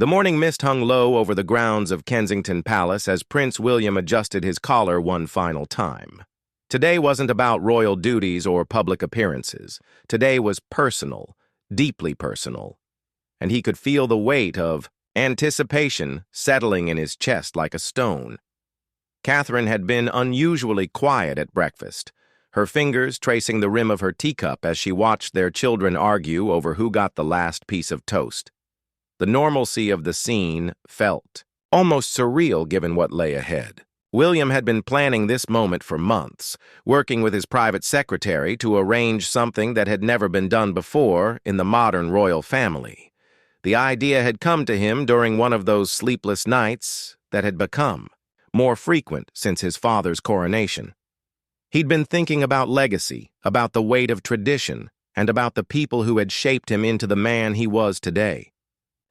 The morning mist hung low over the grounds of Kensington Palace as Prince William adjusted his collar one final time. Today wasn't about royal duties or public appearances. Today was personal, deeply personal, and he could feel the weight of anticipation settling in his chest like a stone. Catherine had been unusually quiet at breakfast, her fingers tracing the rim of her teacup as she watched their children argue over who got the last piece of toast. The normalcy of the scene felt almost surreal given what lay ahead. William had been planning this moment for months, working with his private secretary to arrange something that had never been done before in the modern royal family. The idea had come to him during one of those sleepless nights that had become more frequent since his father's coronation. He'd been thinking about legacy, about the weight of tradition, and about the people who had shaped him into the man he was today.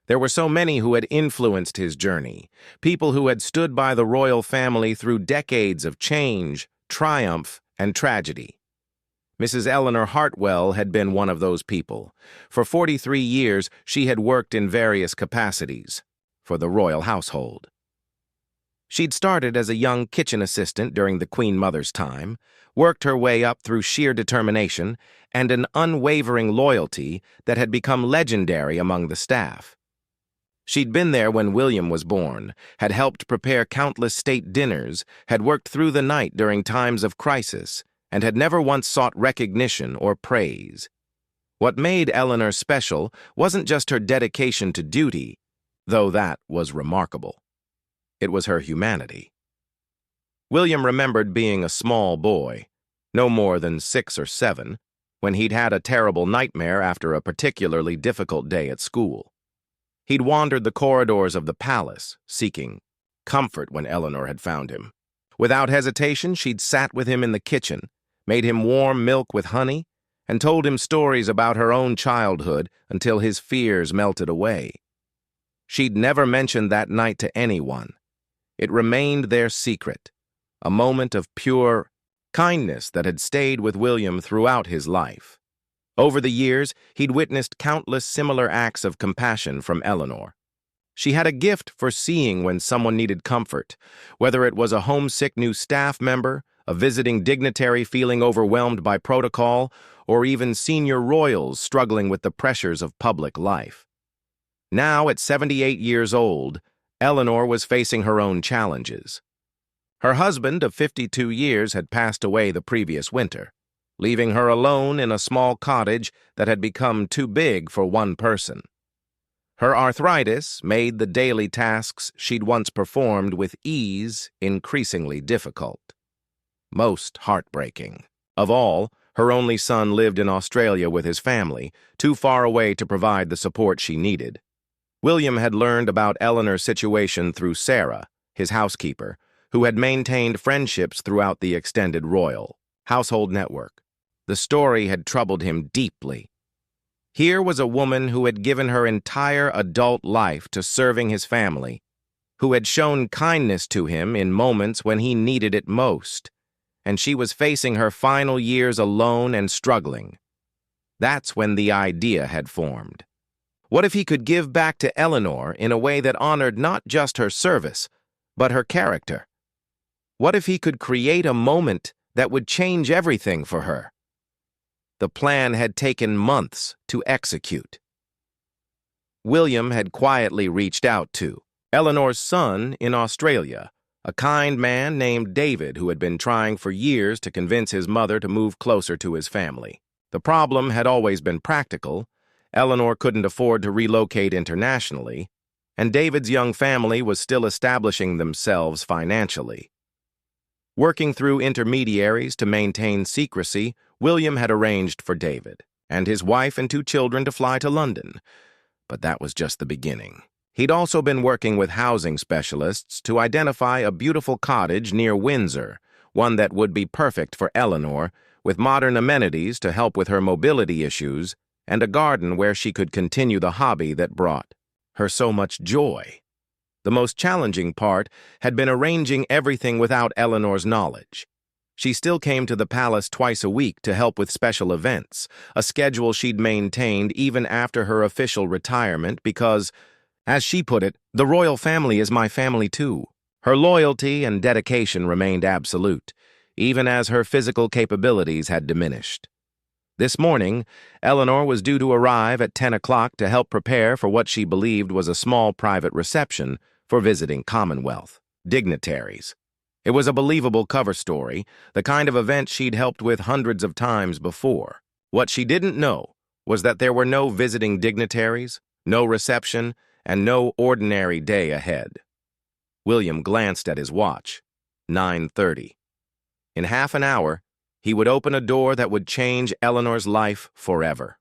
There were so many who had influenced his journey, people who had stood by the royal family through decades of change, triumph, and tragedy. Mrs. Eleanor Hartwell had been one of those people. For 43 years, she had worked in various capacities for the royal household. She'd started as a young kitchen assistant during the Queen Mother's time, worked her way up through sheer determination and an unwavering loyalty that had become legendary among the staff. She'd been there when William was born, had helped prepare countless state dinners, had worked through the night during times of crisis, and had never once sought recognition or praise. What made Eleanor special wasn't just her dedication to duty, though that was remarkable. It was her humanity. William remembered being a small boy, no more than 6 or 7, when he'd had a terrible nightmare after a particularly difficult day at school. He'd wandered the corridors of the palace, seeking comfort when Eleanor had found him. Without hesitation, she'd sat with him in the kitchen, made him warm milk with honey, and told him stories about her own childhood until his fears melted away. She'd never mentioned that night to anyone. It remained their secret, a moment of pure kindness that had stayed with William throughout his life. Over the years, he'd witnessed countless similar acts of compassion from Eleanor. She had a gift for seeing when someone needed comfort, whether it was a homesick new staff member, a visiting dignitary feeling overwhelmed by protocol, or even senior royals struggling with the pressures of public life. Now, at 78 years old, Eleanor was facing her own challenges. Her husband of 52 years had passed away the previous winter, leaving her alone in a small cottage that had become too big for one person. Her arthritis made the daily tasks she'd once performed with ease increasingly difficult. Most heartbreaking. Of all, her only son lived in Australia with his family, too far away to provide the support she needed. William had learned about Eleanor's situation through Sarah, his housekeeper, who had maintained friendships throughout the extended royal household network. The story had troubled him deeply. Here was a woman who had given her entire adult life to serving his family, who had shown kindness to him in moments when he needed it most, and she was facing her final years alone and struggling. That's when the idea had formed. What if he could give back to Eleanor in a way that honored not just her service, but her character? What if he could create a moment that would change everything for her? The plan had taken months to execute. William had quietly reached out to Eleanor's son in Australia, a kind man named David who had been trying for years to convince his mother to move closer to his family. The problem had always been practical. Eleanor couldn't afford to relocate internationally, and David's young family was still establishing themselves financially. Working through intermediaries to maintain secrecy, William had arranged for David and his wife and 2 children to fly to London. But that was just the beginning. He'd also been working with housing specialists to identify a beautiful cottage near Windsor, one that would be perfect for Eleanor, with modern amenities to help with her mobility issues, and a garden where she could continue the hobby that brought her so much joy. The most challenging part had been arranging everything without Eleanor's knowledge. She still came to the palace twice a week to help with special events, a schedule she'd maintained even after her official retirement because, As she put it, the royal family is my family too. Her loyalty and dedication remained absolute, even as her physical capabilities had diminished. This morning, Eleanor was due to arrive at 10 o'clock to help prepare for what she believed was a small private reception for visiting Commonwealth dignitaries. It was a believable cover story, the kind of event she'd helped with hundreds of times before. What she didn't know was that there were no visiting dignitaries, no reception, and no ordinary day ahead. William glanced at his watch. 9:30. In half an hour, he would open a door that would change Eleanor's life forever.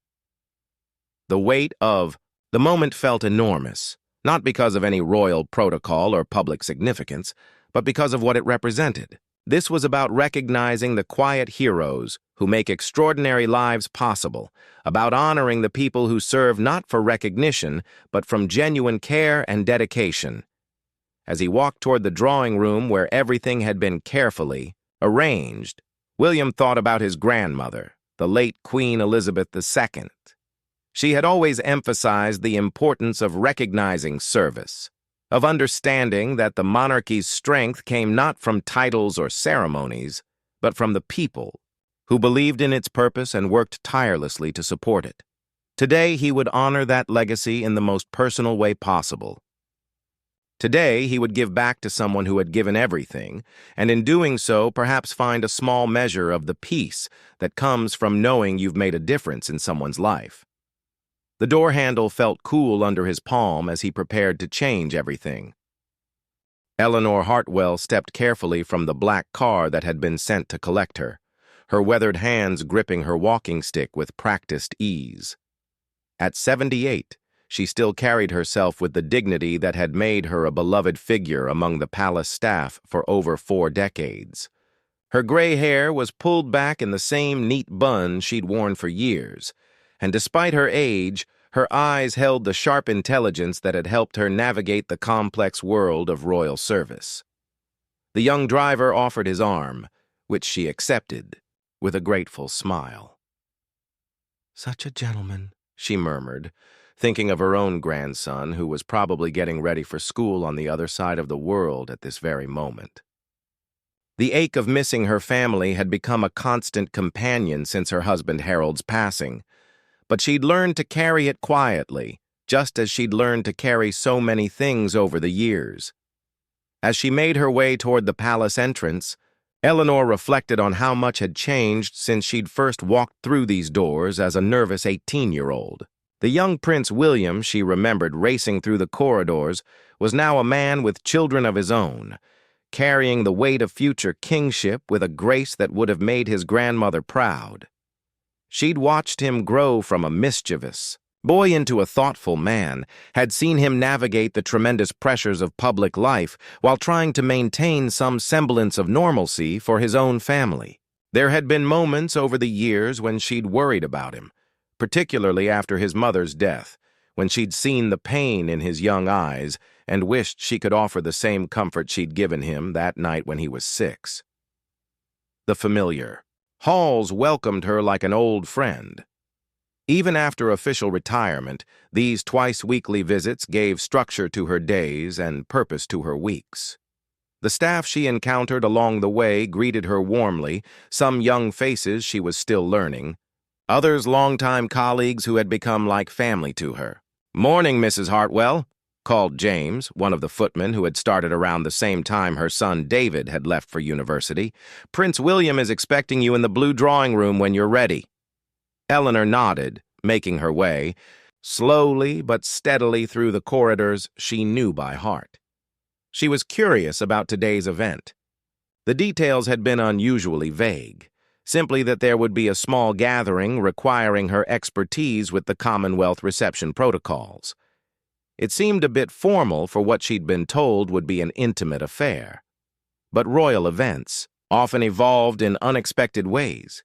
The weight of the moment felt enormous, not because of any royal protocol or public significance, but because of what it represented. This was about recognizing the quiet heroes who make extraordinary lives possible, about honoring the people who serve not for recognition, but from genuine care and dedication. As he walked toward the drawing room where everything had been carefully arranged, William thought about his grandmother, the late Queen Elizabeth II. She had always emphasized the importance of recognizing service, of understanding that the monarchy's strength came not from titles or ceremonies, but from the people, who believed in its purpose and worked tirelessly to support it. Today, he would honor that legacy in the most personal way possible. Today, he would give back to someone who had given everything, and in doing so, perhaps find a small measure of the peace that comes from knowing you've made a difference in someone's life. The door handle felt cool under his palm as he prepared to change everything. Eleanor Hartwell stepped carefully from the black car that had been sent to collect her, her weathered hands gripping her walking stick with practiced ease. At 78, she still carried herself with the dignity that had made her a beloved figure among the palace staff for over 4 decades. Her gray hair was pulled back in the same neat bun she'd worn for years, and despite her age, her eyes held the sharp intelligence that had helped her navigate the complex world of royal service. The young driver offered his arm, which she accepted, with a grateful smile. "Such a gentleman," she murmured, thinking of her own grandson who was probably getting ready for school on the other side of the world at this very moment. The ache of missing her family had become a constant companion since her husband Harold's passing, but she'd learned to carry it quietly, just as she'd learned to carry so many things over the years. As she made her way toward the palace entrance, Eleanor reflected on how much had changed since she'd first walked through these doors as a nervous 18-year-old. The young Prince William she remembered racing through the corridors was now a man with children of his own, carrying the weight of future kingship with a grace that would have made his grandmother proud. She'd watched him grow from a mischievous boy into a thoughtful man, had seen him navigate the tremendous pressures of public life while trying to maintain some semblance of normalcy for his own family. There had been moments over the years when she'd worried about him, particularly after his mother's death, when she'd seen the pain in his young eyes and wished she could offer the same comfort she'd given him that night when he was 6. The familiar halls welcomed her like an old friend. Even after official retirement, these twice-weekly visits gave structure to her days and purpose to her weeks. The staff she encountered along the way greeted her warmly, some young faces she was still learning, others longtime colleagues who had become like family to her. "Morning, Mrs. Hartwell," called James, one of the footmen who had started around the same time her son David had left for university. "Prince William is expecting you in the blue drawing room when you're ready." Eleanor nodded, making her way, slowly but steadily through the corridors she knew by heart. She was curious about today's event. The details had been unusually vague, simply that there would be a small gathering requiring her expertise with the Commonwealth reception protocols. It seemed a bit formal for what she'd been told would be an intimate affair. But royal events often evolved in unexpected ways.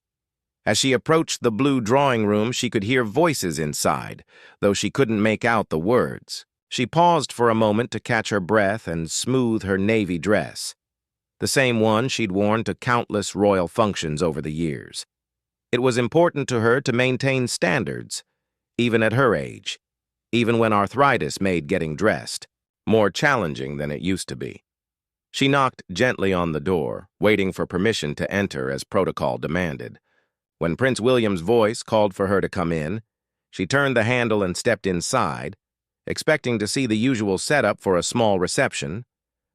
As she approached the blue drawing room, she could hear voices inside, though she couldn't make out the words. She paused for a moment to catch her breath and smooth her navy dress, the same one she'd worn to countless royal functions over the years. It was important to her to maintain standards, even at her age, even when arthritis made getting dressed more challenging than it used to be. She knocked gently on the door, waiting for permission to enter as protocol demanded. When Prince William's voice called for her to come in, she turned the handle and stepped inside, expecting to see the usual setup for a small reception,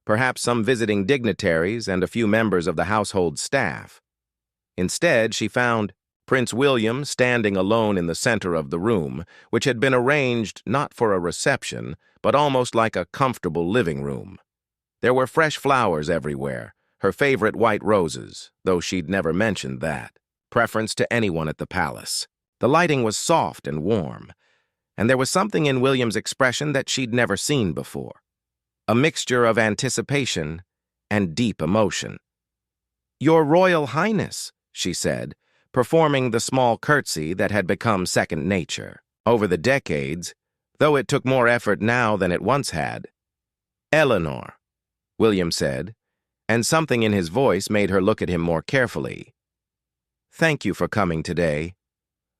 perhaps some visiting dignitaries and a few members of the household staff. Instead, she found Prince William standing alone in the center of the room, which had been arranged not for a reception, but almost like a comfortable living room. There were fresh flowers everywhere, her favorite white roses, though she'd never mentioned that preference to anyone at the palace. The lighting was soft and warm, and there was something in William's expression that she'd never seen before, a mixture of anticipation and deep emotion. "Your Royal Highness," she said, performing the small curtsy that had become second nature. Over the decades, though it took more effort now than it once had. "Eleanor," William said, and something in his voice made her look at him more carefully. "Thank you for coming today.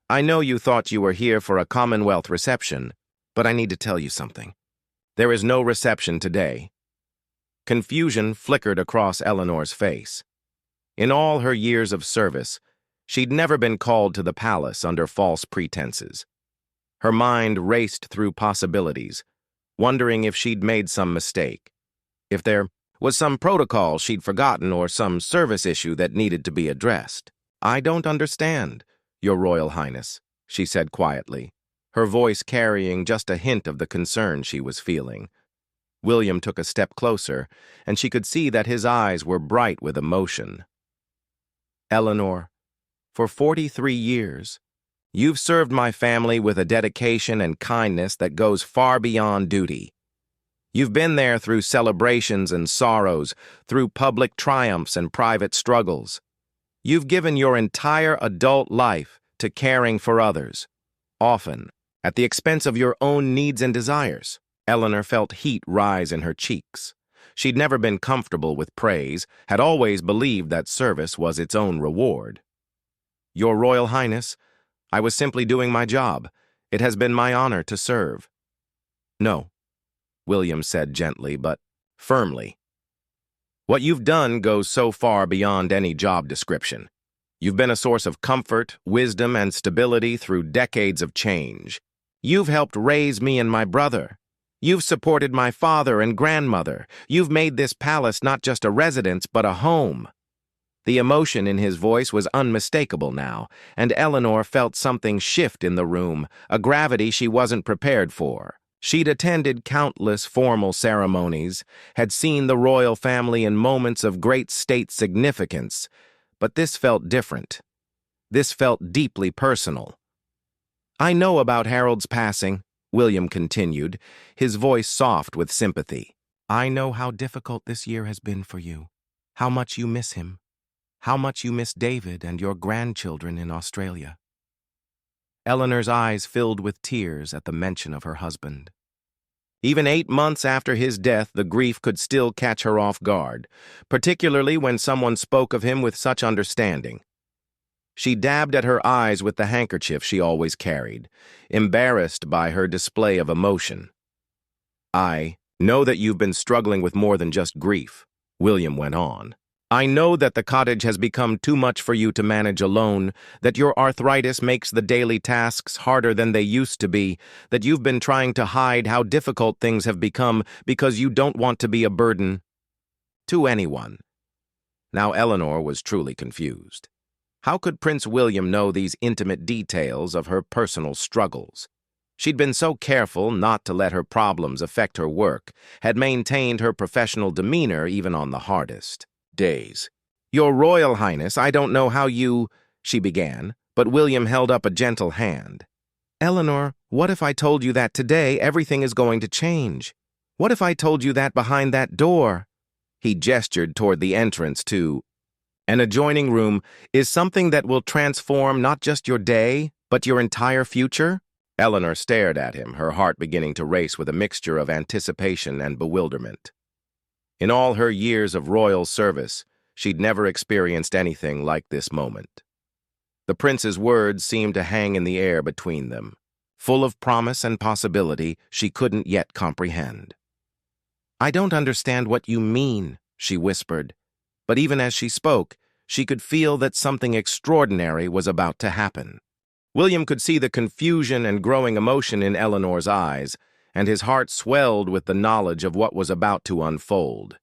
I know you thought you were here for a Commonwealth reception, but I need to tell you something. There is no reception today." Confusion flickered across Eleanor's face. In all her years of service, she'd never been called to the palace under false pretenses. Her mind raced through possibilities, wondering if she'd made some mistake, if there was some protocol she'd forgotten or some service issue that needed to be addressed. "I don't understand, Your Royal Highness," she said quietly, her voice carrying just a hint of the concern she was feeling. William took a step closer, and she could see that his eyes were bright with emotion. "Eleanor, for 43 years, you've served my family with a dedication and kindness that goes far beyond duty. You've been there through celebrations and sorrows, through public triumphs and private struggles. You've given your entire adult life to caring for others, often at the expense of your own needs and desires." Eleanor felt heat rise in her cheeks. She'd never been comfortable with praise, had always believed that service was its own reward. "Your Royal Highness, I was simply doing my job. It has been my honor to serve." "No," William said gently but firmly. "What you've done goes so far beyond any job description. You've been a source of comfort, wisdom, and stability through decades of change. You've helped raise me and my brother. You've supported my father and grandmother. You've made this palace not just a residence, but a home." The emotion in his voice was unmistakable now, and Eleanor felt something shift in the room, a gravity she wasn't prepared for. She'd attended countless formal ceremonies, had seen the royal family in moments of great state significance, but this felt different. This felt deeply personal. "I know about Harold's passing," William continued, his voice soft with sympathy. "I know how difficult this year has been for you, how much you miss him, how much you miss David and your grandchildren in Australia." Eleanor's eyes filled with tears at the mention of her husband. Even 8 months after his death, the grief could still catch her off guard, particularly when someone spoke of him with such understanding. She dabbed at her eyes with the handkerchief she always carried, embarrassed by her display of emotion. "I know that you've been struggling with more than just grief," William went on. "I know that the cottage has become too much for you to manage alone, that your arthritis makes the daily tasks harder than they used to be, that you've been trying to hide how difficult things have become because you don't want to be a burden to anyone." Now Eleanor was truly confused. How could Prince William know these intimate details of her personal struggles? She'd been so careful not to let her problems affect her work, had maintained her professional demeanor even on the hardest days. "Your Royal Highness, I don't know how you—" she began, but William held up a gentle hand. "Eleanor, what if I told you that today everything is going to change? What if I told you that behind that door?" He gestured toward the entrance to an adjoining room, "is something that will transform not just your day, but your entire future?" Eleanor stared at him, her heart beginning to race with a mixture of anticipation and bewilderment. In all her years of royal service, she'd never experienced anything like this moment. The prince's words seemed to hang in the air between them, full of promise and possibility she couldn't yet comprehend. "I don't understand what you mean," she whispered, but even as she spoke, she could feel that something extraordinary was about to happen. William could see the confusion and growing emotion in Eleanor's eyes, and his heart swelled with the knowledge of what was about to unfold.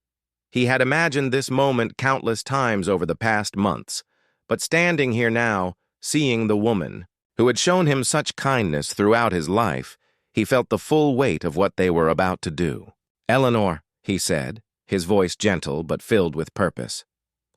He had imagined this moment countless times over the past months, but standing here now, seeing the woman, who had shown him such kindness throughout his life, he felt the full weight of what they were about to do. "Eleanor," he said, his voice gentle but filled with purpose,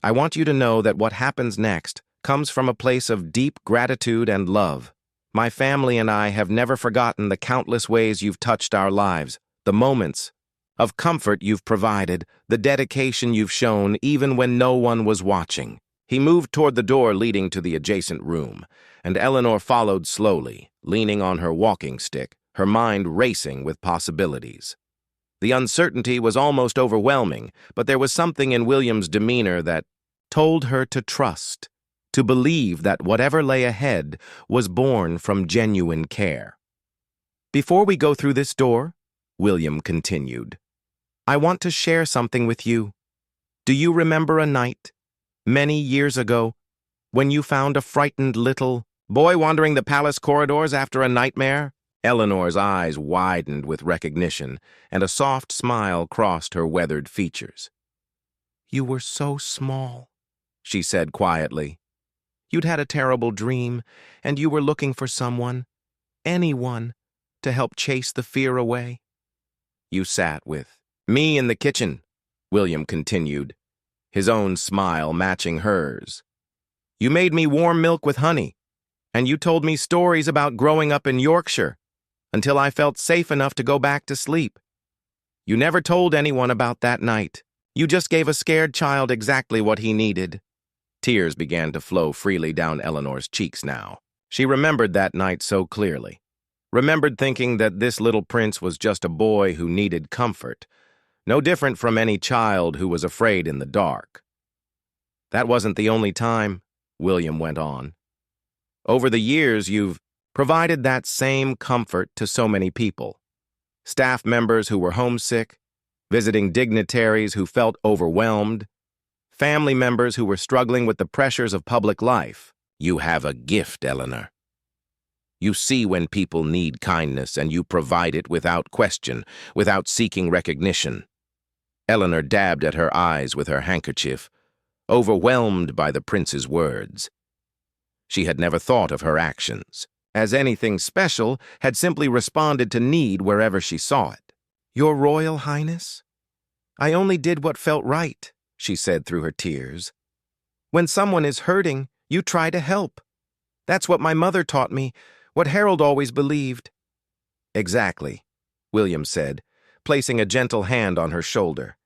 "I want you to know that what happens next comes from a place of deep gratitude and love. My family and I have never forgotten the countless ways you've touched our lives, the moments of comfort you've provided, the dedication you've shown even when no one was watching." He moved toward the door leading to the adjacent room, and Eleanor followed slowly, leaning on her walking stick, her mind racing with possibilities. The uncertainty was almost overwhelming, but there was something in William's demeanor that told her to trust, to believe that whatever lay ahead was born from genuine care. "Before we go through this door," William continued, "I want to share something with you. Do you remember a night, many years ago, when you found a frightened little boy wandering the palace corridors after a nightmare?" Eleanor's eyes widened with recognition, and a soft smile crossed her weathered features. "You were so small," she said quietly. "You'd had a terrible dream, and you were looking for someone, anyone, to help chase the fear away. You sat with me in the kitchen," William continued, his own smile matching hers. "You made me warm milk with honey, and you told me stories about growing up in Yorkshire until I felt safe enough to go back to sleep. You never told anyone about that night. You just gave a scared child exactly what he needed." Tears began to flow freely down Eleanor's cheeks now. She remembered that night so clearly. Remembered thinking that this little prince was just a boy who needed comfort, no different from any child who was afraid in the dark. "That wasn't the only time," William went on. "Over the years, you've provided that same comfort to so many people. Staff members who were homesick, visiting dignitaries who felt overwhelmed, family members who were struggling with the pressures of public life. You have a gift, Eleanor. You see when people need kindness, and you provide it without question, without seeking recognition." Eleanor dabbed at her eyes with her handkerchief, overwhelmed by the prince's words. She had never thought of her actions as anything special, had simply responded to need wherever she saw it. "Your Royal Highness, I only did what felt right," she said through her tears. "When someone is hurting, you try to help. That's what my mother taught me, what Harold always believed." "Exactly," William said, placing a gentle hand on her shoulder.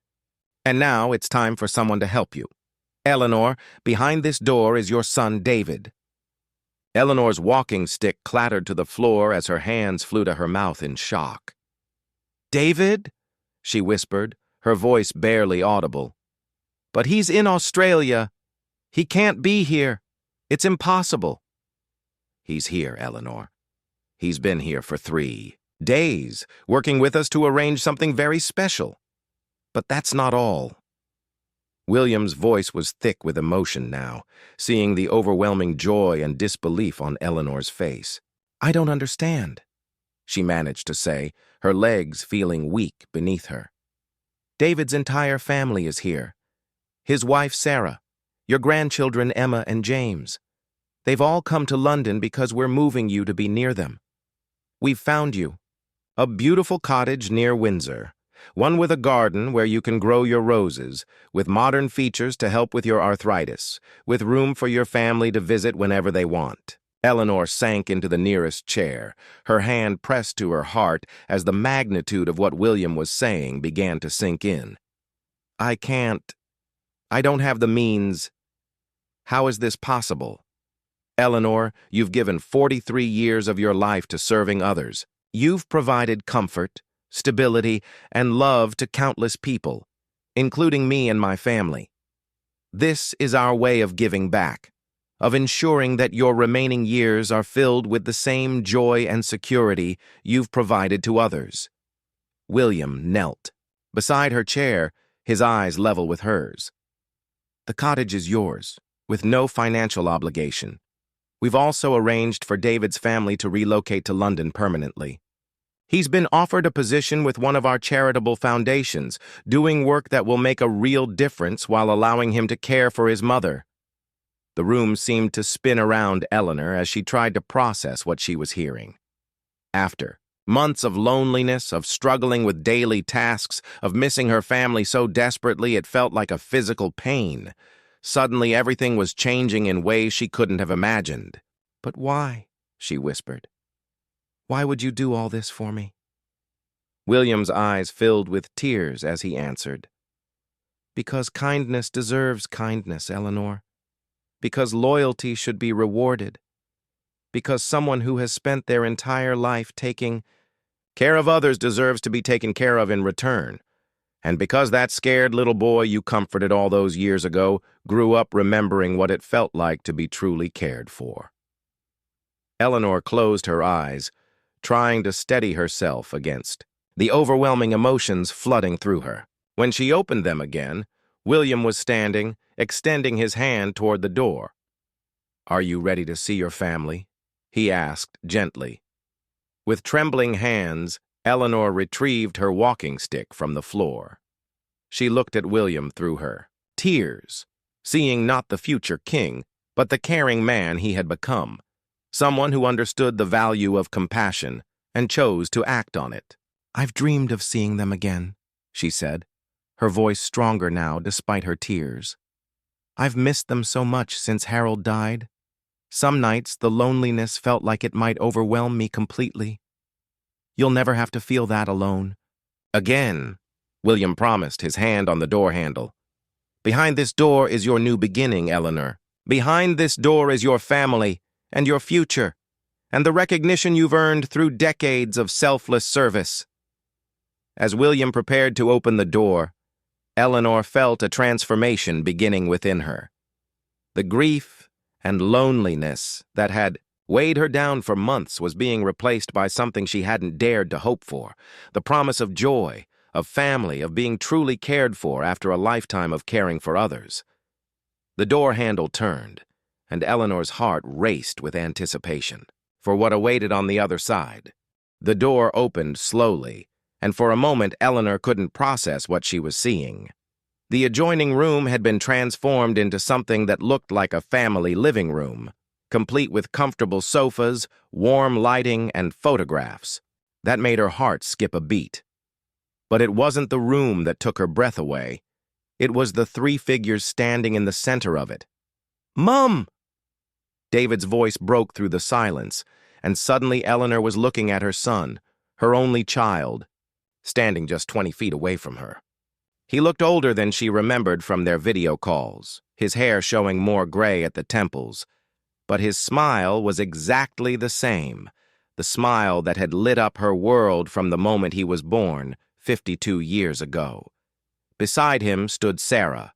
"And now it's time for someone to help you. Eleanor, behind this door is your son David." Eleanor's walking stick clattered to the floor as her hands flew to her mouth in shock. "David?" she whispered, her voice barely audible. "But he's in Australia. He can't be here. It's impossible." "He's here, Eleanor. He's been here for 3 days, working with us to arrange something very special. But that's not all." William's voice was thick with emotion now, seeing the overwhelming joy and disbelief on Eleanor's face. "I don't understand," she managed to say, her legs feeling weak beneath her. "David's entire family is here. His wife, Sarah, your grandchildren, Emma and James. They've all come to London because we're moving you to be near them. We've found you a beautiful cottage near Windsor, one with a garden where you can grow your roses, with modern features to help with your arthritis, with room for your family to visit whenever they want." Eleanor sank into the nearest chair, her hand pressed to her heart as the magnitude of what William was saying began to sink in. I don't have the means. How is this possible? Eleanor, you've given 43 years of your life to serving others. You've provided comfort, stability, and love to countless people, including me and my family. This is our way of giving back, of ensuring that your remaining years are filled with the same joy and security you've provided to others. William knelt. Beside her chair, his eyes level with hers. The cottage is yours, with no financial obligation. We've also arranged for David's family to relocate to London permanently. He's been offered a position with one of our charitable foundations, doing work that will make a real difference while allowing him to care for his mother. The room seemed to spin around Eleanor as she tried to process what she was hearing. After months of loneliness, of struggling with daily tasks, of missing her family so desperately it felt like a physical pain, suddenly everything was changing in ways she couldn't have imagined. "But why?" she whispered. "Why would you do all this for me?" William's eyes filled with tears as he answered, "Because kindness deserves kindness, Eleanor. Because loyalty should be rewarded. Because someone who has spent their entire life taking care of others deserves to be taken care of in return. And because that scared little boy you comforted all those years ago grew up remembering what it felt like to be truly cared for." Eleanor closed her eyes, trying to steady herself against the overwhelming emotions flooding through her. When she opened them again, William was standing, extending his hand toward the door. "Are you ready to see your family?" he asked gently. With trembling hands, Eleanor retrieved her walking stick from the floor. She looked at William through her tears, seeing not the future king, but the caring man he had become, someone who understood the value of compassion and chose to act on it. "I've dreamed of seeing them again," she said, her voice stronger now despite her tears. "I've missed them so much since Harold died. Some nights the loneliness felt like it might overwhelm me completely. You'll never have to feel that alone." "Again," William promised, his hand on the door handle. "Behind this door is your new beginning, Eleanor. Behind this door is your family and your future, and the recognition you've earned through decades of selfless service." As William prepared to open the door, Eleanor felt a transformation beginning within her. The grief and loneliness that had weighed her down for months was being replaced by something she hadn't dared to hope for, the promise of joy, of family, of being truly cared for after a lifetime of caring for others. The door handle turned, and Eleanor's heart raced with anticipation for what awaited on the other side. The door opened slowly, and for a moment Eleanor couldn't process what she was seeing. The adjoining room had been transformed into something that looked like a family living room, complete with comfortable sofas, warm lighting, and photographs. That made her heart skip a beat. But it wasn't the room that took her breath away. It was the three figures standing in the center of it. "Mom!" David's voice broke through the silence, and suddenly Eleanor was looking at her son, her only child, standing just 20 feet away from her. He looked older than she remembered from their video calls, his hair showing more gray at the temples. But his smile was exactly the same, the smile that had lit up her world from the moment he was born, 52 years ago. Beside him stood Sarah,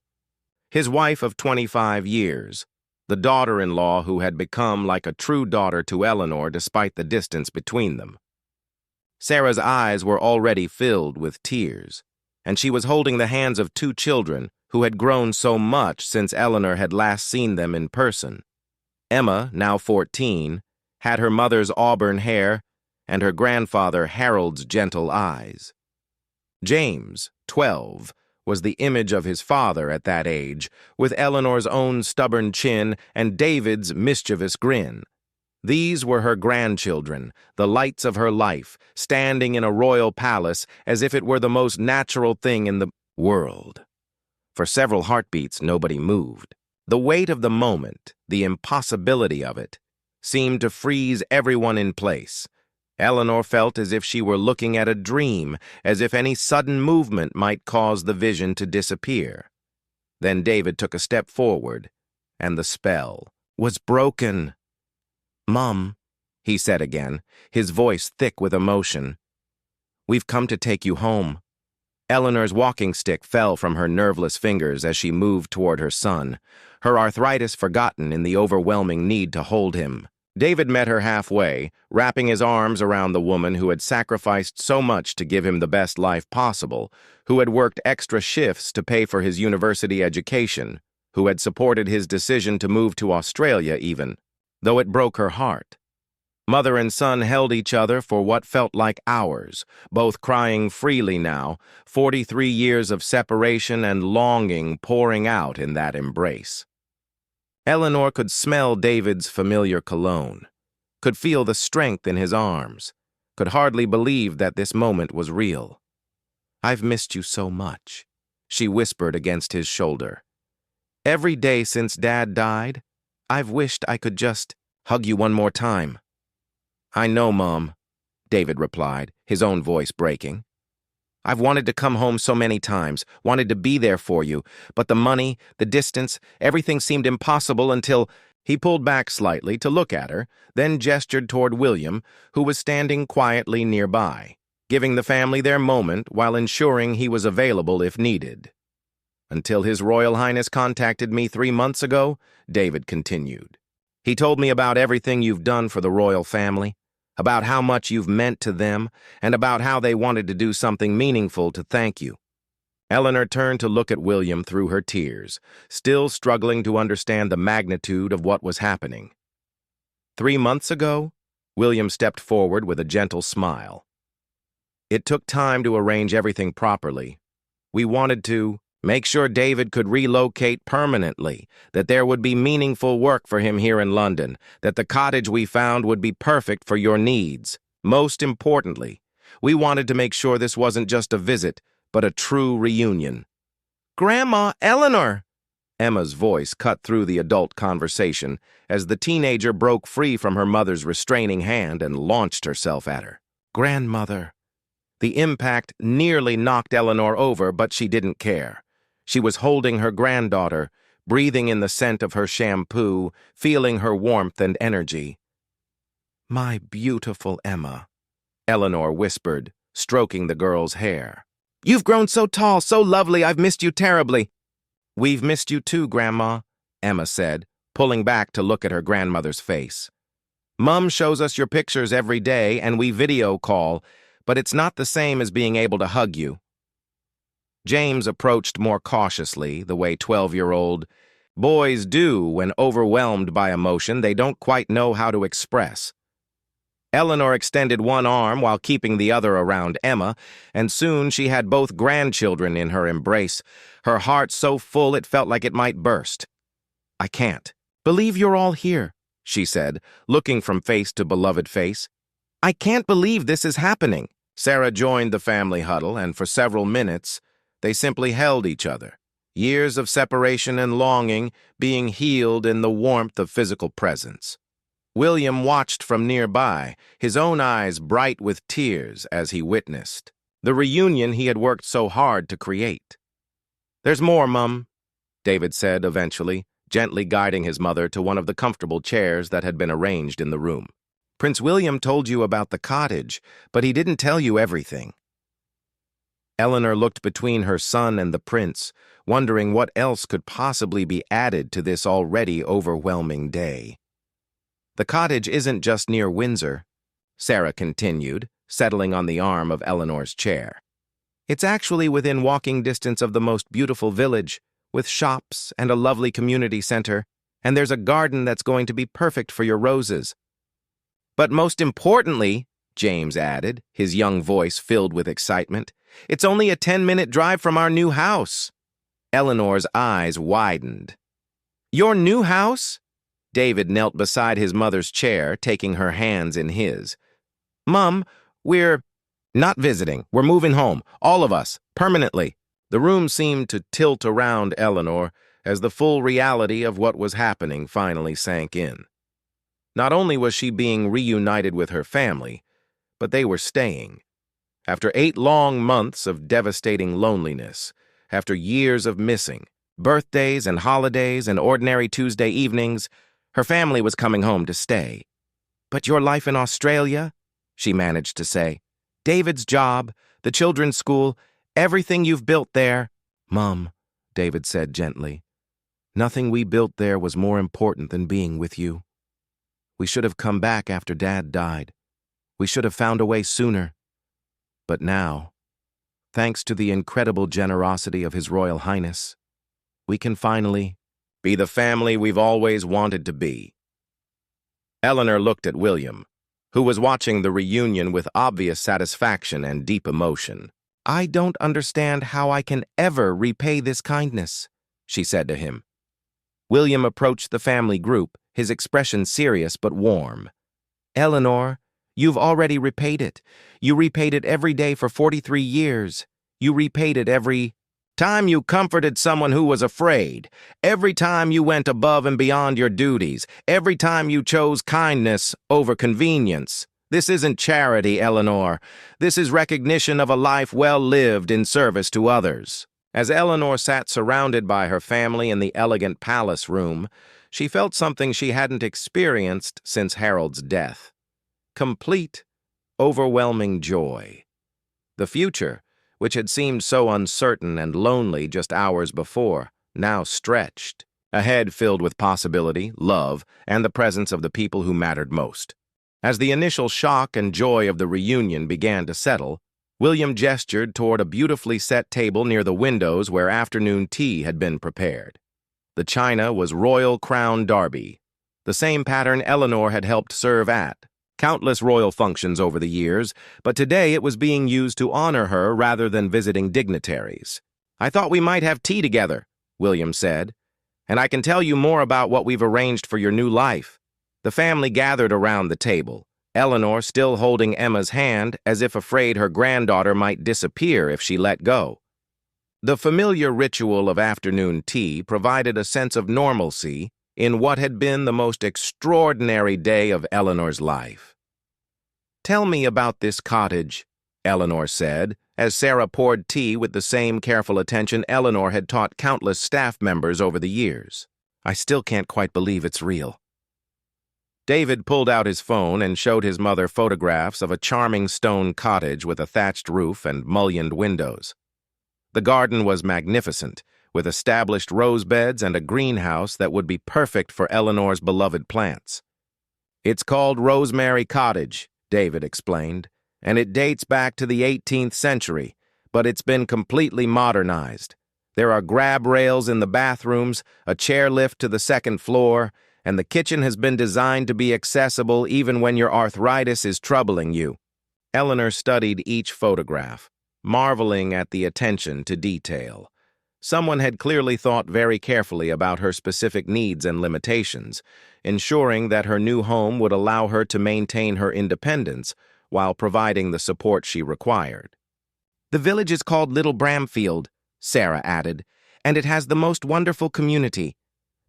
his wife of 25 years, the daughter-in-law who had become like a true daughter to Eleanor despite the distance between them. Sarah's eyes were already filled with tears, and she was holding the hands of two children who had grown so much since Eleanor had last seen them in person. Emma, now 14, had her mother's auburn hair and her grandfather Harold's gentle eyes. James, 12, was the image of his father at that age, with Eleanor's own stubborn chin and David's mischievous grin. These were her grandchildren, the lights of her life, standing in a royal palace as if it were the most natural thing in the world. For several heartbeats, nobody moved. The weight of the moment, the impossibility of it, seemed to freeze everyone in place. Eleanor felt as if she were looking at a dream, as if any sudden movement might cause the vision to disappear. Then David took a step forward, and the spell was broken. "Mom," he said again, his voice thick with emotion, "we've come to take you home." Eleanor's walking stick fell from her nerveless fingers as she moved toward her son, her arthritis forgotten in the overwhelming need to hold him. David met her halfway, wrapping his arms around the woman who had sacrificed so much to give him the best life possible, who had worked extra shifts to pay for his university education, who had supported his decision to move to Australia even, though it broke her heart. Mother and son held each other for what felt like hours, both crying freely now, 43 years of separation and longing pouring out in that embrace. Eleanor could smell David's familiar cologne, could feel the strength in his arms, could hardly believe that this moment was real. "I've missed you so much," she whispered against his shoulder. "Every day since Dad died, I've wished I could just hug you one more time." "I know, Mom," David replied, his own voice breaking. "I've wanted to come home so many times, wanted to be there for you, but the money, the distance, everything seemed impossible until—" He pulled back slightly to look at her, then gestured toward William, who was standing quietly nearby, giving the family their moment while ensuring he was available if needed. "Until His Royal Highness contacted me 3 months ago," David continued. "He told me about everything you've done for the royal family, about how much you've meant to them, and about how they wanted to do something meaningful to thank you." Eleanor turned to look at William through her tears, still struggling to understand the magnitude of what was happening. 3 months ago, William stepped forward with a gentle smile. "It took time to arrange everything properly. We wanted to make sure David could relocate permanently, that there would be meaningful work for him here in London, that the cottage we found would be perfect for your needs. Most importantly, we wanted to make sure this wasn't just a visit, but a true reunion." "Grandma, Eleanor!" Emma's voice cut through the adult conversation as the teenager broke free from her mother's restraining hand and launched herself at her. "Grandmother." The impact nearly knocked Eleanor over, but she didn't care. She was holding her granddaughter, breathing in the scent of her shampoo, feeling her warmth and energy. "My beautiful Emma," Eleanor whispered, stroking the girl's hair. "You've grown so tall, so lovely, I've missed you terribly." "We've missed you too, Grandma," Emma said, pulling back to look at her grandmother's face. "Mum shows us your pictures every day and we video call, but it's not the same as being able to hug you." James approached more cautiously, the way 12-year-old boys do when overwhelmed by emotion they don't quite know how to express. Eleanor extended one arm while keeping the other around Emma, and soon she had both grandchildren in her embrace, her heart so full it felt like it might burst. "I can't believe you're all here," she said, looking from face to beloved face. "I can't believe this is happening." Sarah joined the family huddle, and for several minutes, they simply held each other, years of separation and longing being healed in the warmth of physical presence. William watched from nearby, his own eyes bright with tears as he witnessed the reunion he had worked so hard to create. "There's more, Mum," David said eventually, gently guiding his mother to one of the comfortable chairs that had been arranged in the room. "Prince William told you about the cottage, but he didn't tell you everything." Eleanor looked between her son and the prince, wondering what else could possibly be added to this already overwhelming day. "The cottage isn't just near Windsor," Sarah continued, settling on the arm of Eleanor's chair. "It's actually within walking distance of the most beautiful village, with shops and a lovely community center, and there's a garden that's going to be perfect for your roses. But most importantly," James added, his young voice filled with excitement, "it's only a 10-minute drive from our new house." Eleanor's eyes widened. "Your new house?" David knelt beside his mother's chair, taking her hands in his. "Mum, we're not visiting. We're moving home, all of us, permanently." The room seemed to tilt around Eleanor as the full reality of what was happening finally sank in. Not only was she being reunited with her family, but they were staying. After 8 long months of devastating loneliness, after years of missing, birthdays and holidays and ordinary Tuesday evenings, her family was coming home to stay. "But your life in Australia?" she managed to say. "David's job, the children's school, Everything you've built there. Mom, David said gently, nothing we built there was more important than being with you. We should have come back after Dad died. We should have found a way sooner. But now, thanks to the incredible generosity of His Royal Highness, we can finally be the family we've always wanted to be. Eleanor looked at William, who was watching the reunion with obvious satisfaction and deep emotion. I don't understand how I can ever repay this kindness, she said to him. William approached the family group, his expression serious but warm. Eleanor, you've already repaid it. You repaid it every day for 43 years. You repaid it every time you comforted someone who was afraid, every time you went above and beyond your duties, every time you chose kindness over convenience. This isn't charity, Eleanor. This is recognition of a life well lived in service to others. As Eleanor sat surrounded by her family in the elegant palace room, she felt something she hadn't experienced since Harold's death. Complete, overwhelming joy. The future, which had seemed so uncertain and lonely just hours before, now stretched. A head filled with possibility, love, and the presence of the people who mattered most. As the initial shock and joy of the reunion began to settle, William gestured toward a beautifully set table near the windows where afternoon tea had been prepared. The china was Royal Crown Derby, the same pattern Eleanor had helped serve at countless royal functions over the years, but today it was being used to honor her rather than visiting dignitaries. I thought we might have tea together, William said, and I can tell you more about what we've arranged for your new life. The family gathered around the table, Eleanor still holding Emma's hand as if afraid her granddaughter might disappear if she let go. The familiar ritual of afternoon tea provided a sense of normalcy in what had been the most extraordinary day of Eleanor's life. Tell me about this cottage, Eleanor said, as Sarah poured tea with the same careful attention Eleanor had taught countless staff members over the years. I still can't quite believe it's real. David pulled out his phone and showed his mother photographs of a charming stone cottage with a thatched roof and mullioned windows. The garden was magnificent, with established rose beds and a greenhouse that would be perfect for Eleanor's beloved plants. It's called Rosemary Cottage, David explained, and it dates back to the 18th century, but it's been completely modernized. There are grab rails in the bathrooms, a chair lift to the second floor, and the kitchen has been designed to be accessible even when your arthritis is troubling you. Eleanor studied each photograph, marveling at the attention to detail. Someone had clearly thought very carefully about her specific needs and limitations, ensuring that her new home would allow her to maintain her independence while providing the support she required. The village is called Little Bramfield, Sarah added, and it has the most wonderful community.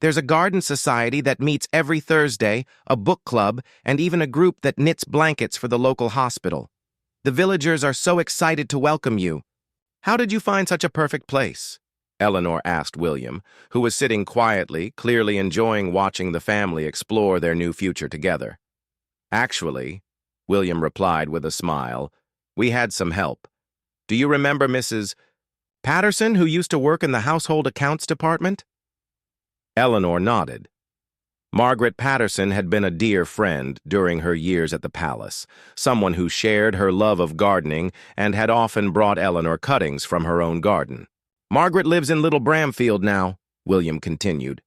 There's a garden society that meets every Thursday, a book club, and even a group that knits blankets for the local hospital. The villagers are so excited to welcome you. How did you find such a perfect place? Eleanor asked William, who was sitting quietly, clearly enjoying watching the family explore their new future together. Actually, William replied with a smile, we had some help. Do you remember Mrs. Patterson, who used to work in the household accounts department? Eleanor nodded. Margaret Patterson had been a dear friend during her years at the palace, someone who shared her love of gardening and had often brought Eleanor cuttings from her own garden. Margaret lives in Little Bramfield now, William continued.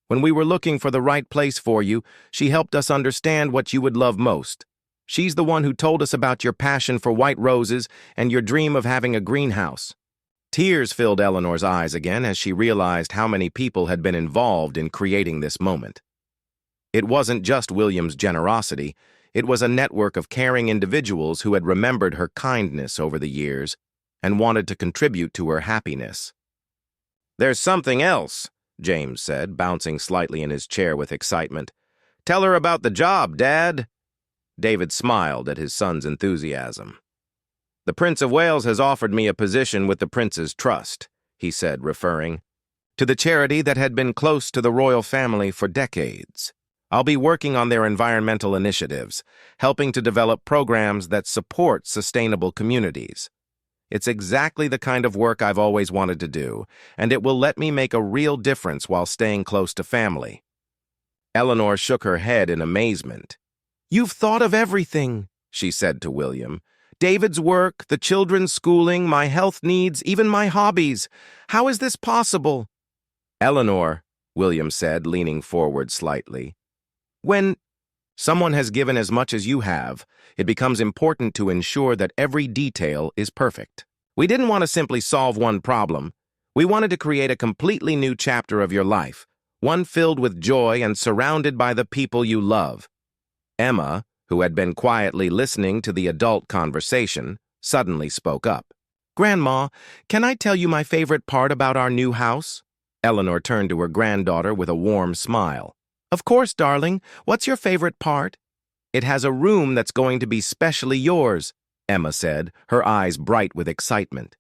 When we were looking for the right place for you, she helped us understand what you would love most. She's the one who told us about your passion for white roses and your dream of having a greenhouse. Tears filled Eleanor's eyes again as she realized how many people had been involved in creating this moment. It wasn't just William's generosity, it was a network of caring individuals who had remembered her kindness over the years and wanted to contribute to her happiness. There's something else, James said, bouncing slightly in his chair with excitement. Tell her about the job, Dad. David smiled at his son's enthusiasm. The Prince of Wales has offered me a position with the Prince's Trust, he said, referring to the charity that had been close to the royal family for decades. I'll be working on their environmental initiatives, helping to develop programs that support sustainable communities. It's exactly the kind of work I've always wanted to do, and it will let me make a real difference while staying close to family." Eleanor shook her head in amazement. "You've thought of everything," she said to William. "David's work, the children's schooling, my health needs, even my hobbies. How is this possible?" "Eleanor," William said, leaning forward slightly, "when someone has given as much as you have, it becomes important to ensure that every detail is perfect. We didn't want to simply solve one problem. We wanted to create a completely new chapter of your life, one filled with joy and surrounded by the people you love." Emma, who had been quietly listening to the adult conversation, suddenly spoke up. "Grandma, can I tell you my favorite part about our new house?" Eleanor turned to her granddaughter with a warm smile. "Of course, darling. What's your favorite part?" "It has a room that's going to be specially yours," Emma said, her eyes bright with excitement.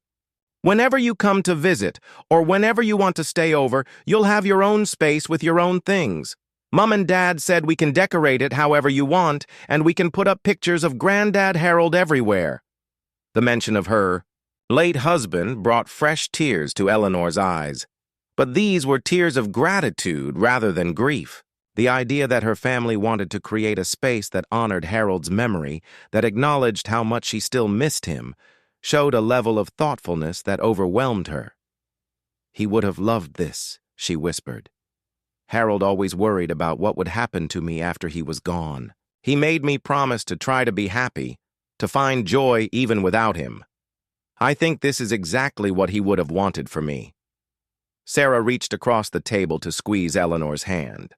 "Whenever you come to visit, or whenever you want to stay over, you'll have your own space with your own things. Mom and Dad said we can decorate it however you want, and we can put up pictures of Granddad Harold everywhere." The mention of her late husband brought fresh tears to Eleanor's eyes. But these were tears of gratitude rather than grief. The idea that her family wanted to create a space that honored Harold's memory, that acknowledged how much she still missed him, showed a level of thoughtfulness that overwhelmed her. "He would have loved this," she whispered. "Harold always worried about what would happen to me after he was gone. He made me promise to try to be happy, to find joy even without him. I think this is exactly what he would have wanted for me." Sarah reached across the table to squeeze Eleanor's hand.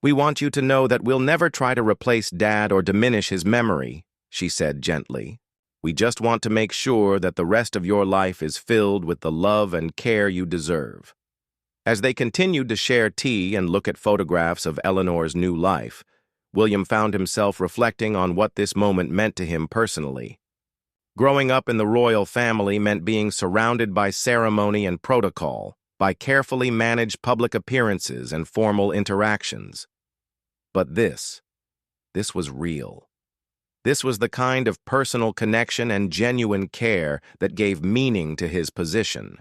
"We want you to know that we'll never try to replace Dad or diminish his memory," she said gently. "We just want to make sure that the rest of your life is filled with the love and care you deserve." As they continued to share tea and look at photographs of Eleanor's new life, William found himself reflecting on what this moment meant to him personally. Growing up in the royal family meant being surrounded by ceremony and protocol, by carefully managed public appearances and formal interactions. But this was real. This was the kind of personal connection and genuine care that gave meaning to his position.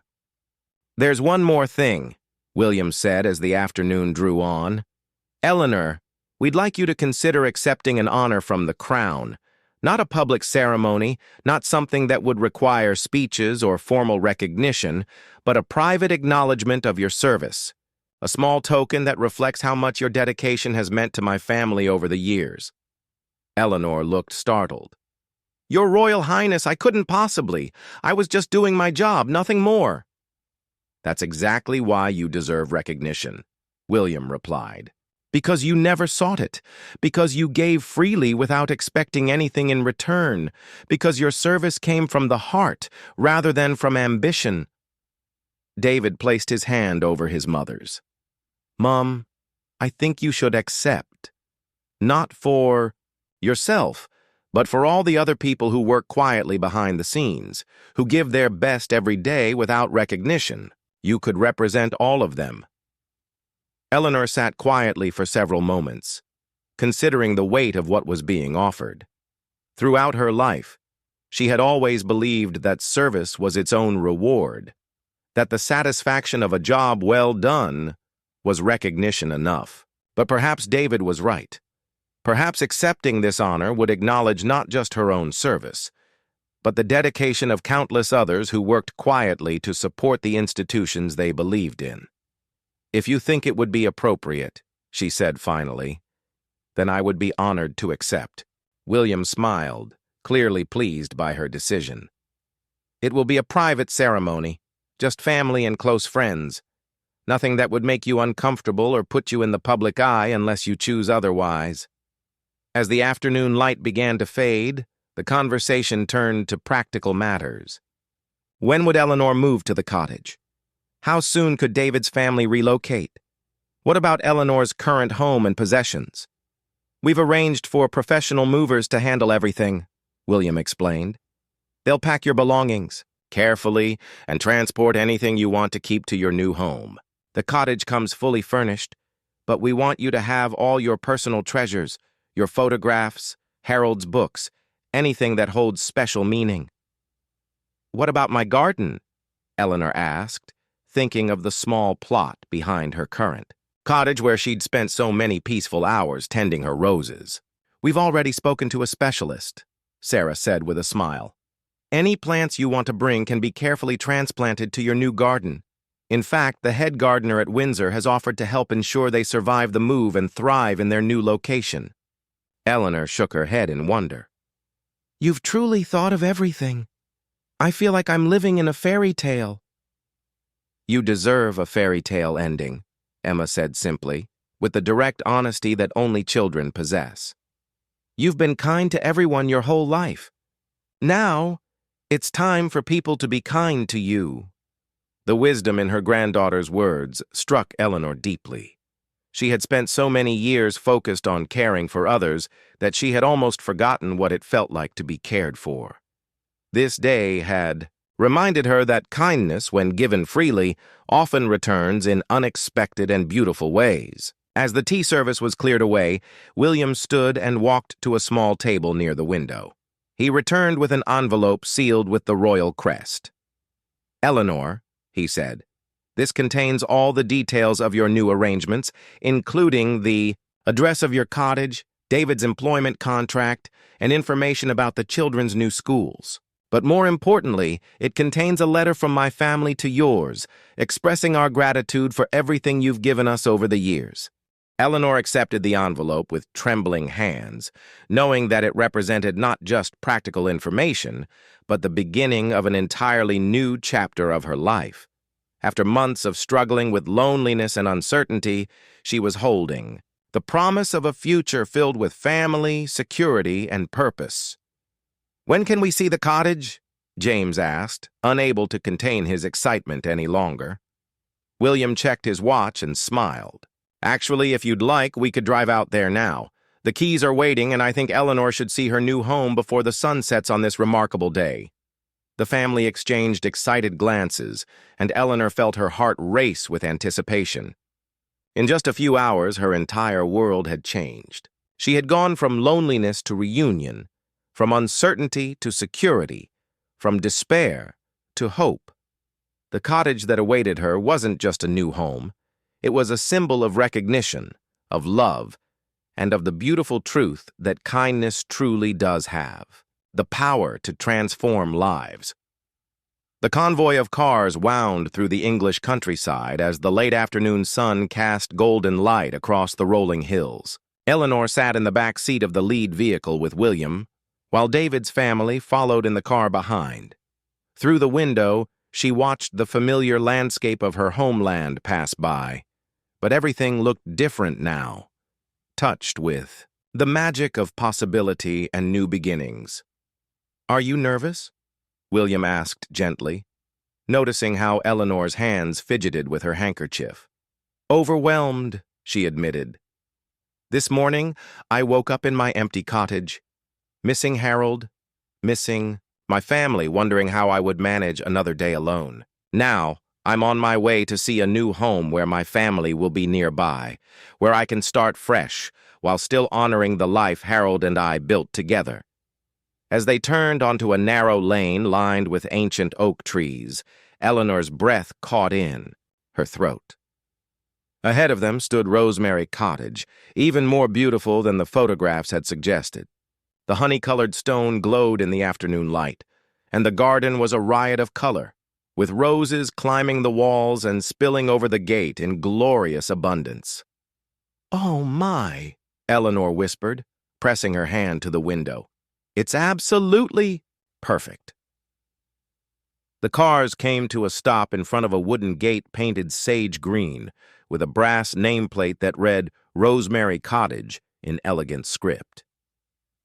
"There's one more thing," William said as the afternoon drew on. "Eleanor, we'd like you to consider accepting an honor from the crown. Not a public ceremony, not something that would require speeches or formal recognition, but a private acknowledgement of your service. A small token that reflects how much your dedication has meant to my family over the years." Eleanor looked startled. "Your Royal Highness, I couldn't possibly. I was just doing my job, nothing more." "That's exactly why you deserve recognition," William replied. "Because you never sought it, because you gave freely without expecting anything in return, because your service came from the heart rather than from ambition." David placed his hand over his mother's. "Mom, I think you should accept. Not for yourself, but for all the other people who work quietly behind the scenes, who give their best every day without recognition. You could represent all of them." Eleanor sat quietly for several moments, considering the weight of what was being offered. Throughout her life, she had always believed that service was its own reward, that the satisfaction of a job well done was recognition enough. But perhaps David was right. Perhaps accepting this honor would acknowledge not just her own service, but the dedication of countless others who worked quietly to support the institutions they believed in. "If you think it would be appropriate," she said finally, "then I would be honored to accept." William smiled, clearly pleased by her decision. "It will be a private ceremony, just family and close friends. Nothing that would make you uncomfortable or put you in the public eye unless you choose otherwise." As the afternoon light began to fade, the conversation turned to practical matters. When would Eleanor move to the cottage? How soon could David's family relocate? What about Eleanor's current home and possessions? "We've arranged for professional movers to handle everything," William explained. "They'll pack your belongings carefully and transport anything you want to keep to your new home. The cottage comes fully furnished, but we want you to have all your personal treasures, your photographs, Harold's books, anything that holds special meaning." what about my garden? Eleanor asked, thinking of the small plot behind her current cottage where she'd spent so many peaceful hours tending her roses. We've already spoken to a specialist, Sarah said with a smile. Any plants you want to bring can be carefully transplanted to your new garden. In fact, the head gardener at Windsor has offered to help ensure they survive the move and thrive in their new location. Eleanor shook her head in wonder. You've truly thought of everything. I feel like I'm living in a fairy tale. You deserve a fairy tale ending, Emma said simply, with the direct honesty that only children possess. You've been kind to everyone your whole life. Now, it's time for people to be kind to you. The wisdom in her granddaughter's words struck Eleanor deeply. She had spent so many years focused on caring for others that she had almost forgotten what it felt like to be cared for. This day had reminded her that kindness, when given freely, often returns in unexpected and beautiful ways. As the tea service was cleared away, William stood and walked to a small table near the window. He returned with an envelope sealed with the royal crest. Eleanor, he said, this contains all the details of your new arrangements, including the address of your cottage, David's employment contract, and information about the children's new schools. But more importantly, it contains a letter from my family to yours, expressing our gratitude for everything you've given us over the years. Eleanor accepted the envelope with trembling hands, knowing that it represented not just practical information, but the beginning of an entirely new chapter of her life. After months of struggling with loneliness and uncertainty, she was holding the promise of a future filled with family, security, and purpose. When can we see the cottage? James asked, unable to contain his excitement any longer. William checked his watch and smiled. Actually, if you'd like, we could drive out there now. The keys are waiting, and I think Eleanor should see her new home before the sun sets on this remarkable day. The family exchanged excited glances, and Eleanor felt her heart race with anticipation. In just a few hours, her entire world had changed. She had gone from loneliness to reunion, from uncertainty to security, from despair to hope. The cottage that awaited her wasn't just a new home. It was a symbol of recognition, of love, and of the beautiful truth that kindness truly does have, the power to transform lives. The convoy of cars wound through the English countryside as the late afternoon sun cast golden light across the rolling hills. Eleanor sat in the back seat of the lead vehicle with William, while David's family followed in the car behind. Through the window, she watched the familiar landscape of her homeland pass by, but everything looked different now, touched with the magic of possibility and new beginnings. Are you nervous? William asked gently, noticing how Eleanor's hands fidgeted with her handkerchief. Overwhelmed, she admitted. This morning, I woke up in my empty cottage, missing Harold, missing my family, wondering how I would manage another day alone. Now, I'm on my way to see a new home where my family will be nearby, where I can start fresh while still honoring the life Harold and I built together. As they turned onto a narrow lane lined with ancient oak trees, Eleanor's breath caught in her throat. Ahead of them stood Rosemary Cottage, even more beautiful than the photographs had suggested. The honey-colored stone glowed in the afternoon light, and the garden was a riot of color, with roses climbing the walls and spilling over the gate in glorious abundance. "Oh, my," Eleanor whispered, pressing her hand to the window. "It's absolutely perfect." The cars came to a stop in front of a wooden gate painted sage green, with a brass nameplate that read Rosemary Cottage in elegant script.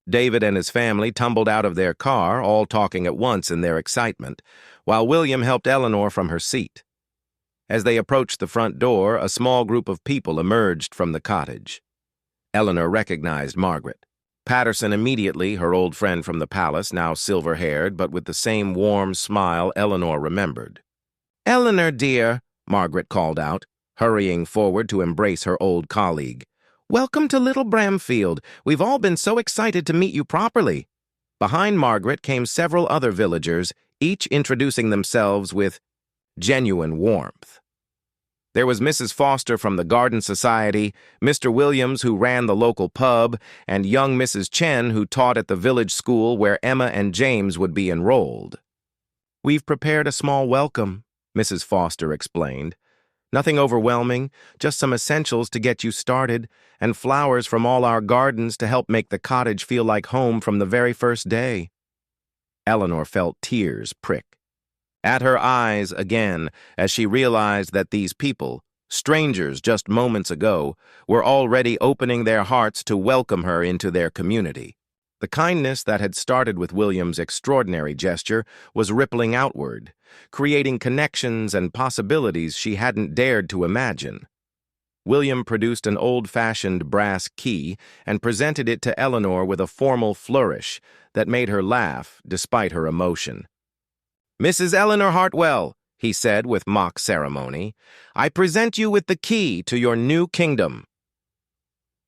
David and his family tumbled out of their car, all talking at once in their excitement, while William helped Eleanor from her seat. As they approached the front door, a small group of people emerged from the cottage. Eleanor recognized Margaret. Patterson immediately, her old friend from the palace, now silver-haired, but with the same warm smile Eleanor remembered. "Eleanor, dear," Margaret called out, hurrying forward to embrace her old colleague. "Welcome to Little Bramfield. We've all been so excited to meet you properly." Behind Margaret came several other villagers, each introducing themselves with genuine warmth. There was Mrs. Foster from the Garden Society, Mr. Williams, who ran the local pub, and young Mrs. Chen, who taught at the village school where Emma and James would be enrolled. "We've prepared a small welcome," Mrs. Foster explained. "Nothing overwhelming, just some essentials to get you started, and flowers from all our gardens to help make the cottage feel like home from the very first day." Eleanor felt tears prick at her eyes again as she realized that these people, strangers just moments ago, were already opening their hearts to welcome her into their community. The kindness that had started with William's extraordinary gesture was rippling outward, creating connections and possibilities she hadn't dared to imagine. William produced an old-fashioned brass key and presented it to Eleanor with a formal flourish that made her laugh despite her emotion. "Mrs. Eleanor Hartwell," he said with mock ceremony, "I present you with the key to your new kingdom."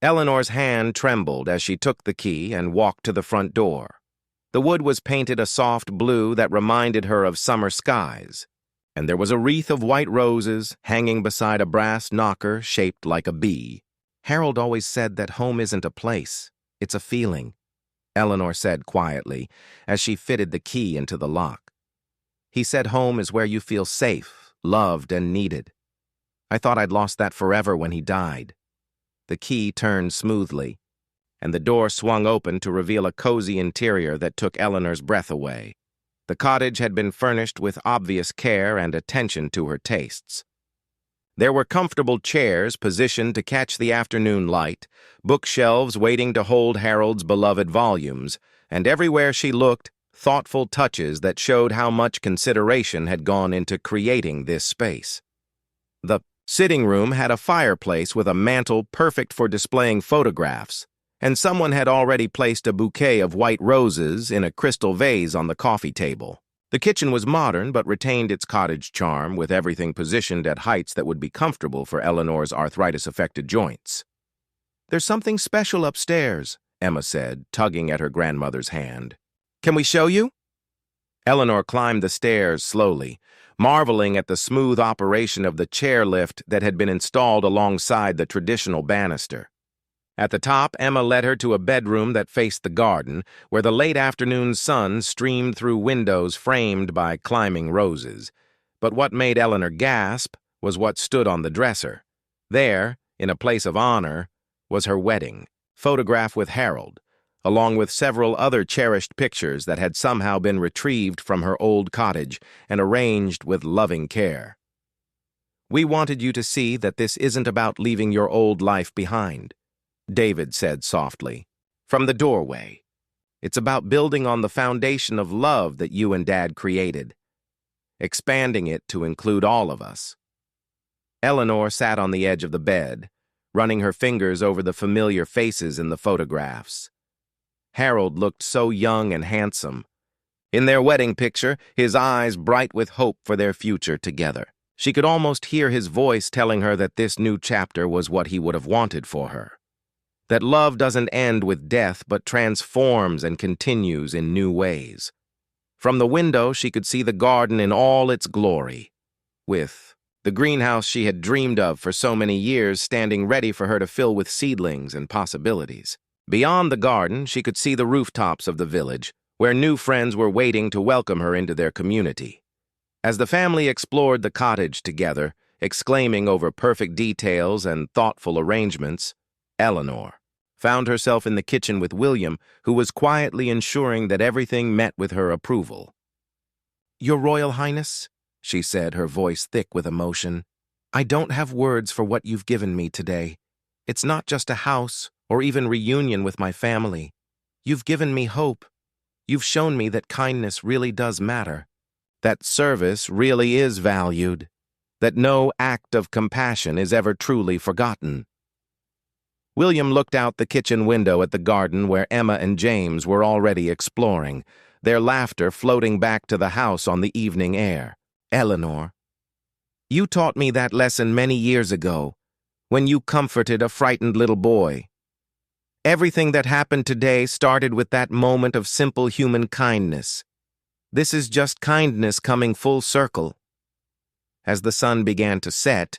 Eleanor's hand trembled as she took the key and walked to the front door. The wood was painted a soft blue that reminded her of summer skies, and there was a wreath of white roses hanging beside a brass knocker shaped like a bee. "Harold always said that home isn't a place, it's a feeling," Eleanor said quietly as she fitted the key into the lock. "He said home is where you feel safe, loved, and needed. I thought I'd lost that forever when he died." The key turned smoothly, and the door swung open to reveal a cozy interior that took Eleanor's breath away. The cottage had been furnished with obvious care and attention to her tastes. There were comfortable chairs positioned to catch the afternoon light, bookshelves waiting to hold Harold's beloved volumes, and everywhere she looked, thoughtful touches that showed how much consideration had gone into creating this space. The sitting room had a fireplace with a mantel perfect for displaying photographs, and someone had already placed a bouquet of white roses in a crystal vase on the coffee table. The kitchen was modern but retained its cottage charm, with everything positioned at heights that would be comfortable for Eleanor's arthritis-affected joints. "There's something special upstairs," Emma said, tugging at her grandmother's hand. "Can we show you?" Eleanor climbed the stairs slowly, marveling at the smooth operation of the chairlift that had been installed alongside the traditional banister. At the top, Emma led her to a bedroom that faced the garden, where the late afternoon sun streamed through windows framed by climbing roses. But what made Eleanor gasp was what stood on the dresser. There, in a place of honor, was her wedding, photographed with Harold, along with several other cherished pictures that had somehow been retrieved from her old cottage and arranged with loving care. "We wanted you to see that this isn't about leaving your old life behind," David said softly, from the doorway. "It's about building on the foundation of love that you and Dad created, expanding it to include all of us." Eleanor sat on the edge of the bed, running her fingers over the familiar faces in the photographs. Harold looked so young and handsome. In their wedding picture, his eyes bright with hope for their future together. She could almost hear his voice telling her that this new chapter was what he would have wanted for her. That love doesn't end with death, but transforms and continues in new ways. From the window, she could see the garden in all its glory, with the greenhouse she had dreamed of for so many years standing ready for her to fill with seedlings and possibilities. Beyond the garden, she could see the rooftops of the village, where new friends were waiting to welcome her into their community. As the family explored the cottage together, exclaiming over perfect details and thoughtful arrangements, Eleanor found herself in the kitchen with William, who was quietly ensuring that everything met with her approval. "Your Royal Highness," she said, her voice thick with emotion, "I don't have words for what you've given me today. It's not just a house or even reunion with my family. You've given me hope. You've shown me that kindness really does matter, that service really is valued, that no act of compassion is ever truly forgotten." William looked out the kitchen window at the garden where Emma and James were already exploring, their laughter floating back to the house on the evening air. "Eleanor, you taught me that lesson many years ago, when you comforted a frightened little boy. Everything that happened today started with that moment of simple human kindness. This is just kindness coming full circle. As the sun began to set,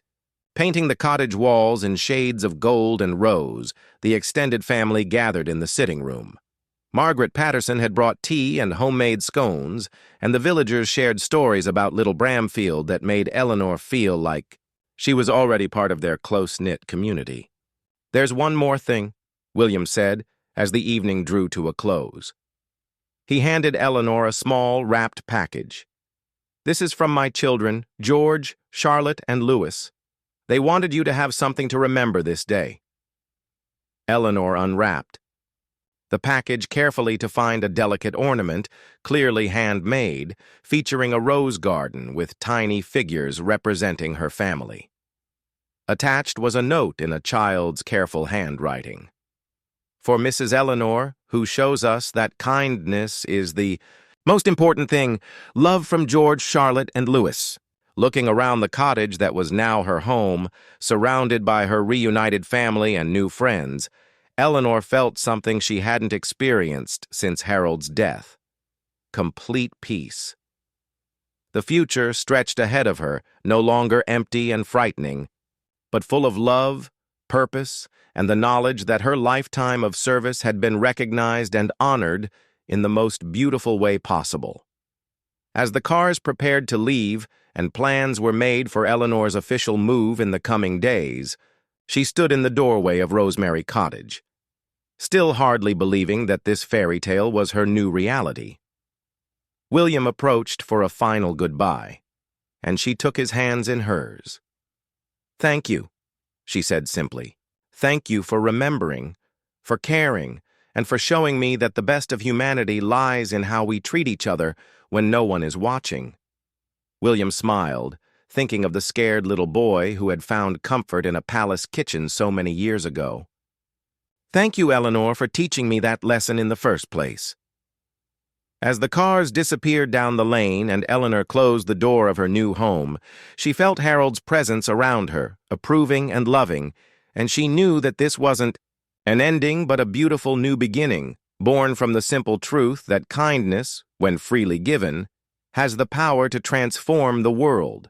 painting the cottage walls in shades of gold and rose, the extended family gathered in the sitting room. Margaret Patterson had brought tea and homemade scones, and the villagers shared stories about little Bramfield that made Eleanor feel like she was already part of their close-knit community. "There's one more thing," William said, as the evening drew to a close. He handed Eleanor a small, wrapped package. "This is from my children, George, Charlotte, and Louis. They wanted you to have something to remember this day." Eleanor unwrapped the package carefully to find a delicate ornament, clearly handmade, featuring a rose garden with tiny figures representing her family. Attached was a note in a child's careful handwriting. "For Mrs. Eleanor, who shows us that kindness is the most important thing, love from George, Charlotte, and Louis." Looking around the cottage that was now her home, surrounded by her reunited family and new friends, Eleanor felt something she hadn't experienced since Harold's death: complete peace. The future stretched ahead of her, no longer empty and frightening, but full of love, purpose, and the knowledge that her lifetime of service had been recognized and honored in the most beautiful way possible. As the cars prepared to leave and plans were made for Eleanor's official move in the coming days, she stood in the doorway of Rosemary Cottage, still hardly believing that this fairy tale was her new reality. William approached for a final goodbye, and she took his hands in hers. "Thank you," she said simply. "Thank you for remembering, for caring, and for showing me that the best of humanity lies in how we treat each other when no one is watching." William smiled, thinking of the scared little boy who had found comfort in a palace kitchen so many years ago. "Thank you, Eleanor, for teaching me that lesson in the first place." As the cars disappeared down the lane and Eleanor closed the door of her new home, she felt Harold's presence around her, approving and loving, and she knew that this wasn't an ending but a beautiful new beginning, born from the simple truth that kindness, when freely given, has the power to transform the world.